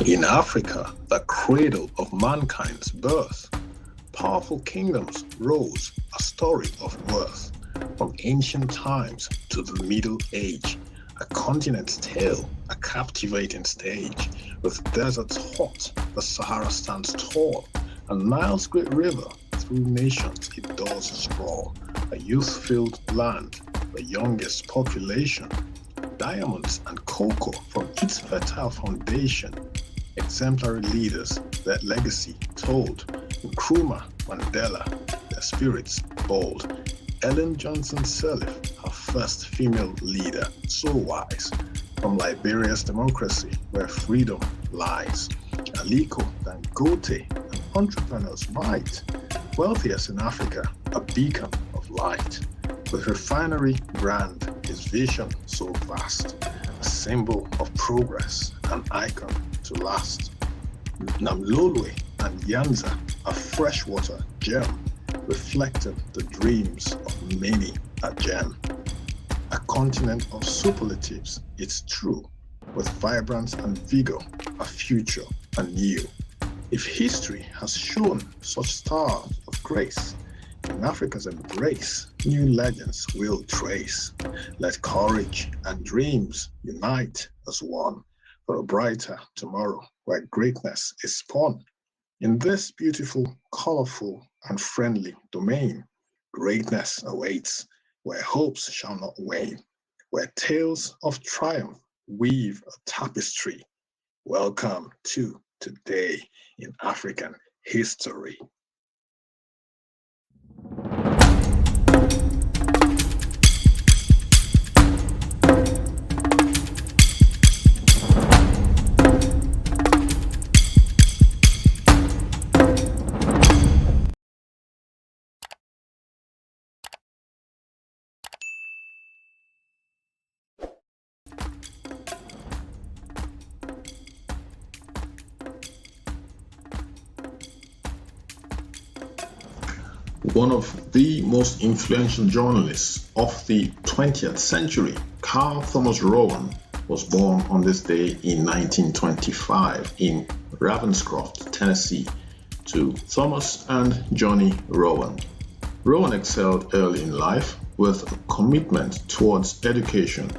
In Africa, the cradle of mankind's birth, powerful kingdoms rose, a story of worth. From ancient times to the Middle Age, a continent's tale, a captivating stage. With deserts hot, the Sahara stands tall, and Nile's great river through nations it does sprawl. A youth-filled land, the youngest population, diamonds and cocoa from its fertile foundation. Exemplary leaders, their legacy told. Nkrumah, Mandela, their spirits bold. Ellen Johnson Sirleaf, her first female leader, so wise. From Liberia's democracy, where freedom lies. Aliko Dangote, an entrepreneur's might. Wealthiest in Africa, a beacon of light. With refinery brand, his vision so vast. A symbol of progress, an icon to last. Namlolwe and Nyanza, a freshwater gem, reflected the dreams of many a gem. A continent of superlatives, it's true, with vibrance and vigor, a future anew. If history has shown such stars of grace, in Africa's embrace, new legends will trace. Let courage and dreams unite as one for a brighter tomorrow where greatness is spun. In this beautiful, colorful, and friendly domain, greatness awaits where hopes shall not wane, where tales of triumph weave a tapestry. Welcome to Today in African History. One of the most influential journalists of the 20th century, Carl Thomas Rowan, was born on this day in 1925 in Ravenscroft, Tennessee, to Thomas and Johnny Rowan. Rowan excelled early in life with a commitment towards education.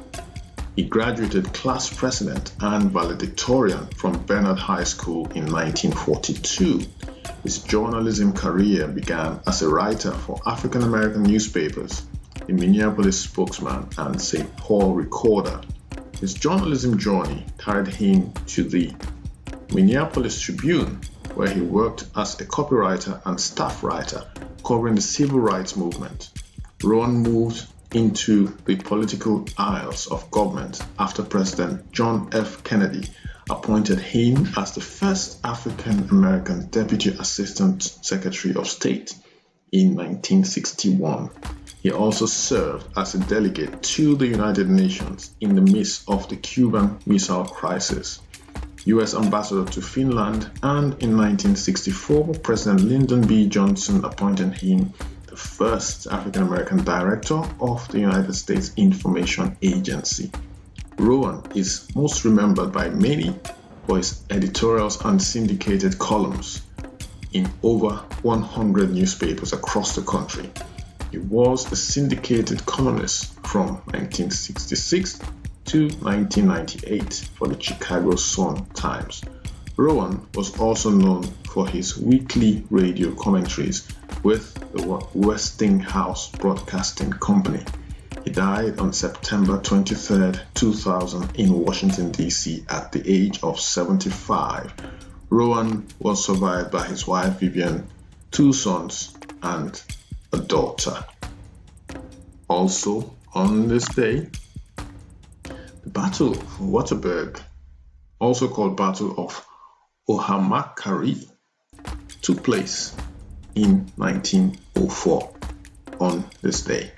He graduated class president and valedictorian from Bernard High School in 1942. His journalism career began as a writer for African American newspapers, a Minneapolis spokesman, and St. Paul Recorder. His journalism journey carried him to the Minneapolis Tribune, where he worked as a copywriter and staff writer covering the civil rights movement. Rowan moved into the political aisles of government after President John F. Kennedy appointed him as the first African American Deputy Assistant Secretary of State in 1961. He also served as a delegate to the United Nations in the midst of the Cuban Missile Crisis, U.S. Ambassador to Finland, and in 1964, President Lyndon B. Johnson appointed him the first African American Director of the United States Information Agency. Rowan is most remembered by many for his editorials and syndicated columns in over 100 newspapers across the country. He was a syndicated columnist from 1966 to 1998 for the Chicago Sun-Times. Rowan was also known for his weekly radio commentaries with the Westinghouse Broadcasting Company. He died on September 23, 2000 in Washington, D.C. at the age of 75. Rowan was survived by his wife Vivian, 2 sons, and a daughter. Also on this day, the Battle of Waterberg, also called Battle of Ohamakari, took place in 1904 on this day.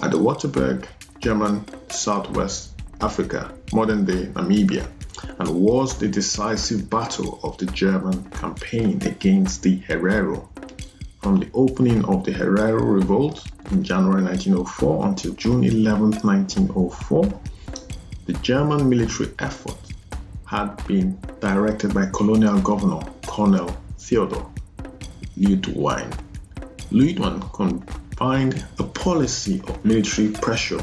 At the Waterberg, German Southwest Africa, modern-day Namibia, and was the decisive battle of the German campaign against the Herero. From the opening of the Herero Revolt in January 1904 until June 11, 1904, the German military effort had been directed by colonial governor Colonel Theodore Leutwein. Leutwein combined a policy of military pressure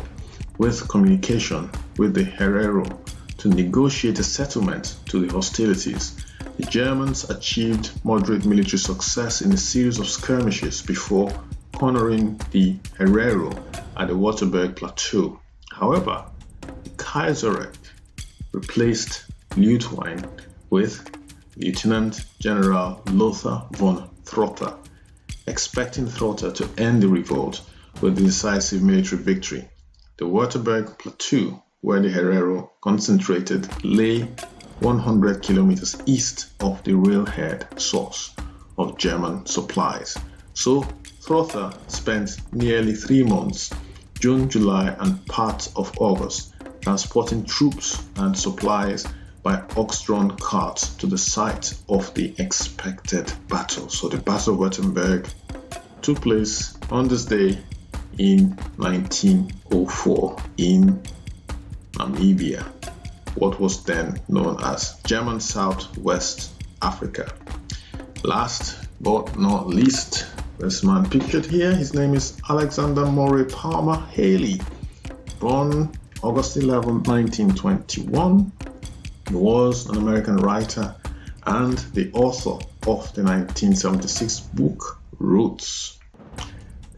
with communication with the Herero to negotiate a settlement to the hostilities. The Germans achieved moderate military success in a series of skirmishes before cornering the Herero at the Waterberg Plateau. However, the Kaiserreich replaced Leutwein with Lieutenant General Lothar von Trotha, expecting Trotha to end the revolt with a decisive military victory. The Waterberg Plateau, where the Herero concentrated, lay 100 kilometers east of the railhead source of German supplies. So Trotha spent nearly 3 months, June, July, and part of August, transporting troops and supplies by ox-drawn carts to the site of the expected battle. So the Battle of Waterberg took place on this day in 1904 in Namibia, what was then known as German Southwest Africa. Last but not least, this man pictured here, his name is Alexander Murray Palmer Haley, born August 11, 1921. He was an American writer and the author of the 1976 book Roots,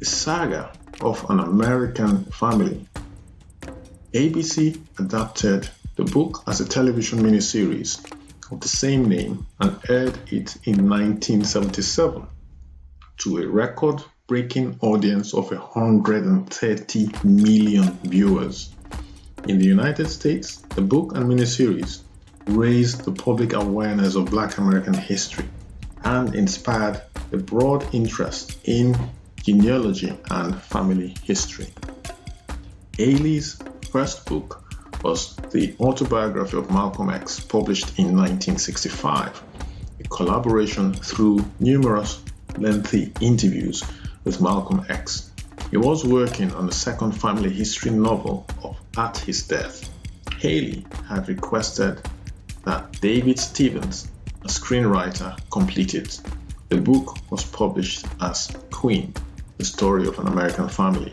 a saga of an American family. ABC adapted the book as a television miniseries of the same name and aired it in 1977 to a record-breaking audience of 130 million viewers. In the United States, the book and miniseries raised the public awareness of Black American history and inspired a broad interest in genealogy and family history. Haley's first book was the autobiography of Malcolm X, published in 1965, a collaboration through numerous lengthy interviews with Malcolm X. He was working on the second family history novel at his death. Haley had requested that David Stevens, a screenwriter, complete it. The book was published as Queen, the story of an American family.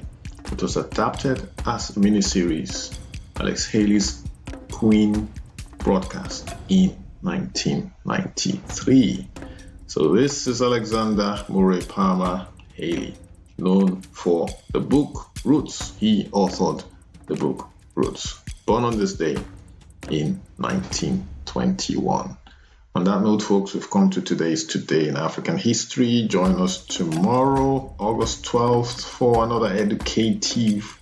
It was adapted as a miniseries, Alex Haley's Queen broadcast in 1993. So this is Alexander Murray Palmer Haley, known for the book Roots. He authored the book Roots, born on this day in 1921. On that note, folks, we've come to today's Today in African History. Join us tomorrow, August 12th, for another educative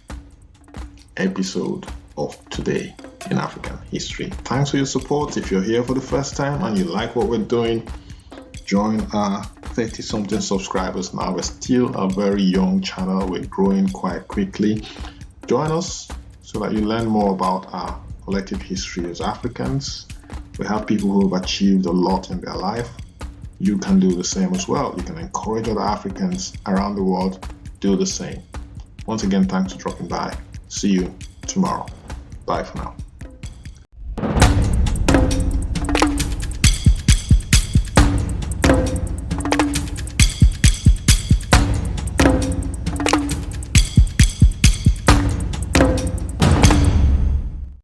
episode of Today in African History. Thanks for your support. If you're here for the first time and you like what we're doing, join our 30-something subscribers now. We're still a very young channel. We're growing quite quickly. Join us so that you learn more about our collective history as Africans. We have people who have achieved a lot in their life. You can do the same as well. You can encourage other Africans around the world to do the same. Once again, thanks for dropping by. See you tomorrow. Bye for now.